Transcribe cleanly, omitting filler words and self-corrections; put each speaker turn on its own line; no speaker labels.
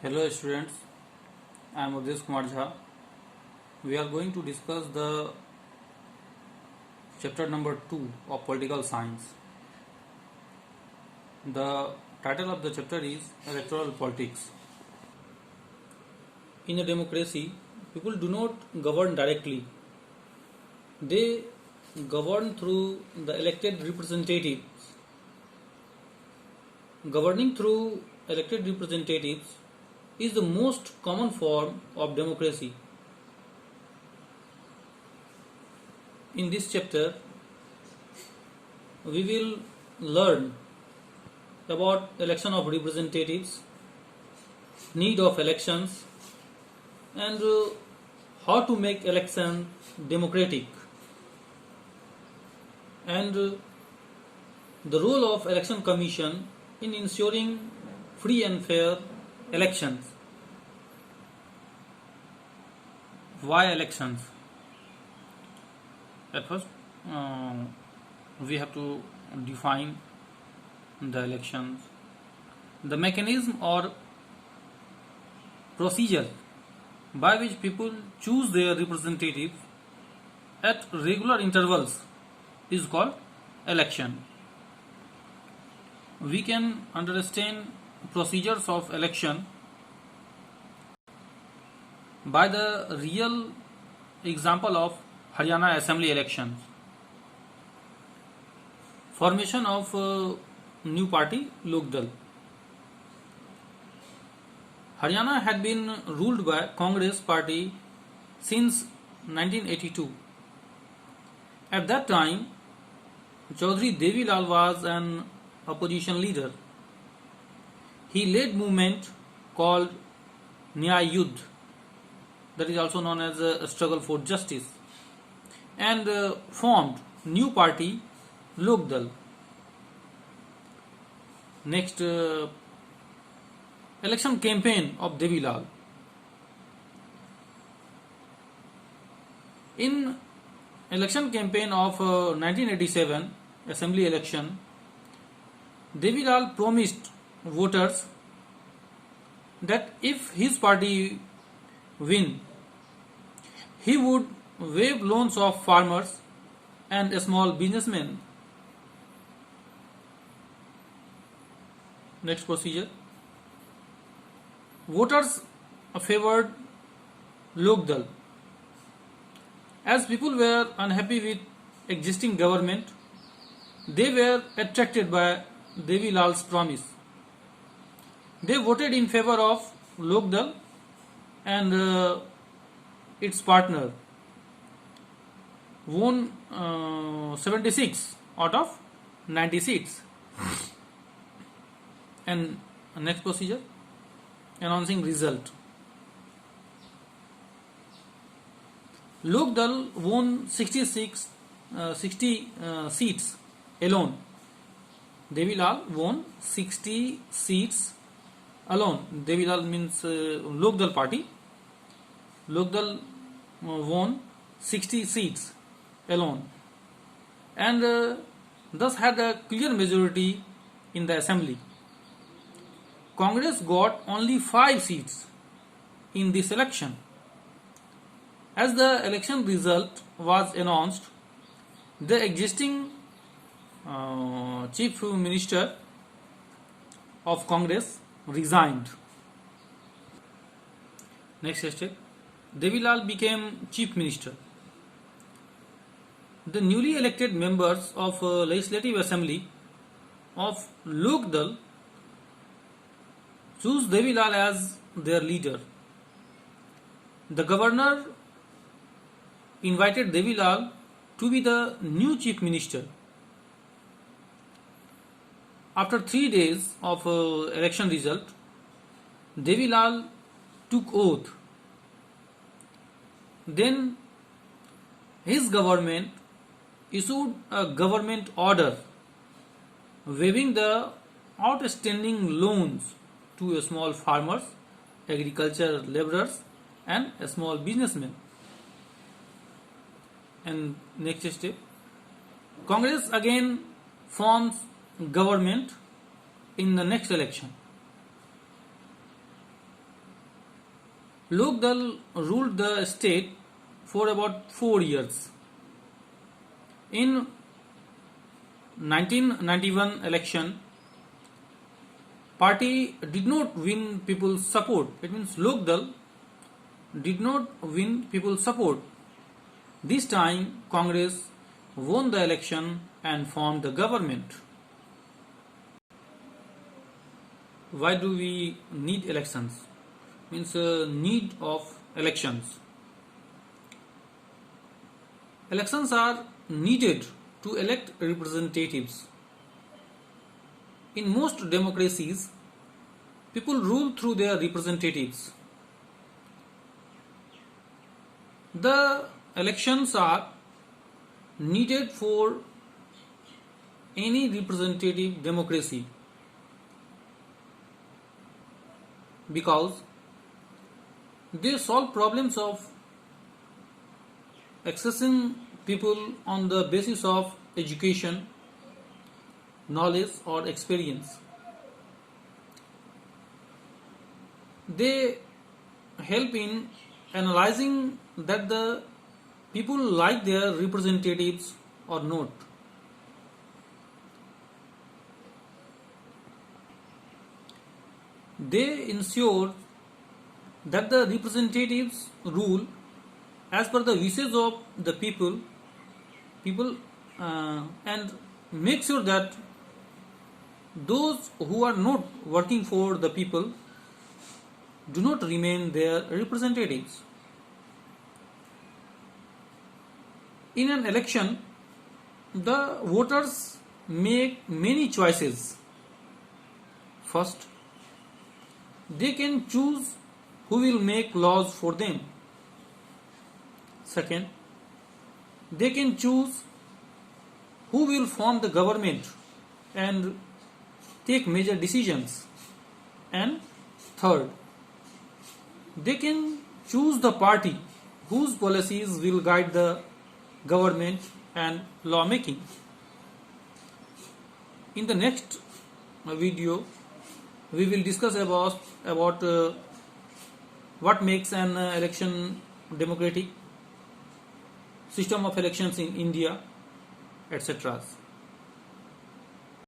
Hello students, I am Udesh Kumar Jha. We are going to discuss the chapter number 2 of political science. The title of the chapter is Electoral Politics. In a democracy, people do not govern directly. They govern through the elected representatives. Governing through elected representatives is the most common form of democracy. In this chapter, we will learn about election of representatives, need of elections, and how to make election democratic, and the role of election commission in ensuring free and fair elections. Why elections? At first, we have to define the elections, the mechanism or procedure by which people choose their representatives at regular intervals is called election. We can understand procedures of election by the real example of Haryana Assembly elections. Formation of new party Lok Dal. Haryana had been ruled by Congress party since 1982. At that time, Chaudhry Devi Lal was an opposition leader. He led movement called Nyay Yudh, that is also known as a struggle for justice, and formed new party Lok Dal. Next, election campaign of Devi Lal. In election campaign of 1987 assembly election, Devi Lal promised voters that if his party win, he would waive loans of farmers and small businessmen. Next procedure. Voters favored Lok Dal. As people were unhappy with existing government, they were attracted by Devi Lal's promise. They voted in favor of Lok Dal and its partner won 76 out of 90 seats. And next procedure, announcing result. Lok Dal won 60 seats alone. Devi Lal won 60 seats alone. Devi Lal means Lok Dal party. Lok Dal won 60 seats alone and thus had a clear majority in the assembly. Congress got only 5 seats in this election. As the election result was announced, the existing Chief Minister of Congress resigned. Next step, Devi Lal became Chief Minister. The newly elected members of Legislative Assembly of Lok Dal choose Devi Lal as their leader. The governor invited Devi Lal to be the new Chief Minister. After 3 days of election result, Devi Lal took oath. Then his government issued a government order waiving the outstanding loans to small farmers, agriculture laborers and small businessmen. And next step, Congress again forms government in the next election. Lokdal ruled the state for about 4 years. In 1991 election, party did not win people's support. It means Lokdal did not win people's support. This time, Congress won the election and formed the government. Why do we need elections? Means need of elections. Elections are needed to elect representatives. In most democracies, people rule through their representatives. The elections are needed for any representative democracy because they solve problems of accessing people on the basis of education, knowledge or experience. They help in analyzing that the people like their representatives or not. They ensure that the representatives rule as per the wishes of the people and make sure that those who are not working for the people do not remain their representatives. In an election, the voters make many choices. First, they can choose who will make laws for them. Second, they can choose who will form the government and take major decisions. And third, they can choose the party whose policies will guide the government and lawmaking. In the next video, we will discuss about what makes an election democratic, system of elections in India, etc.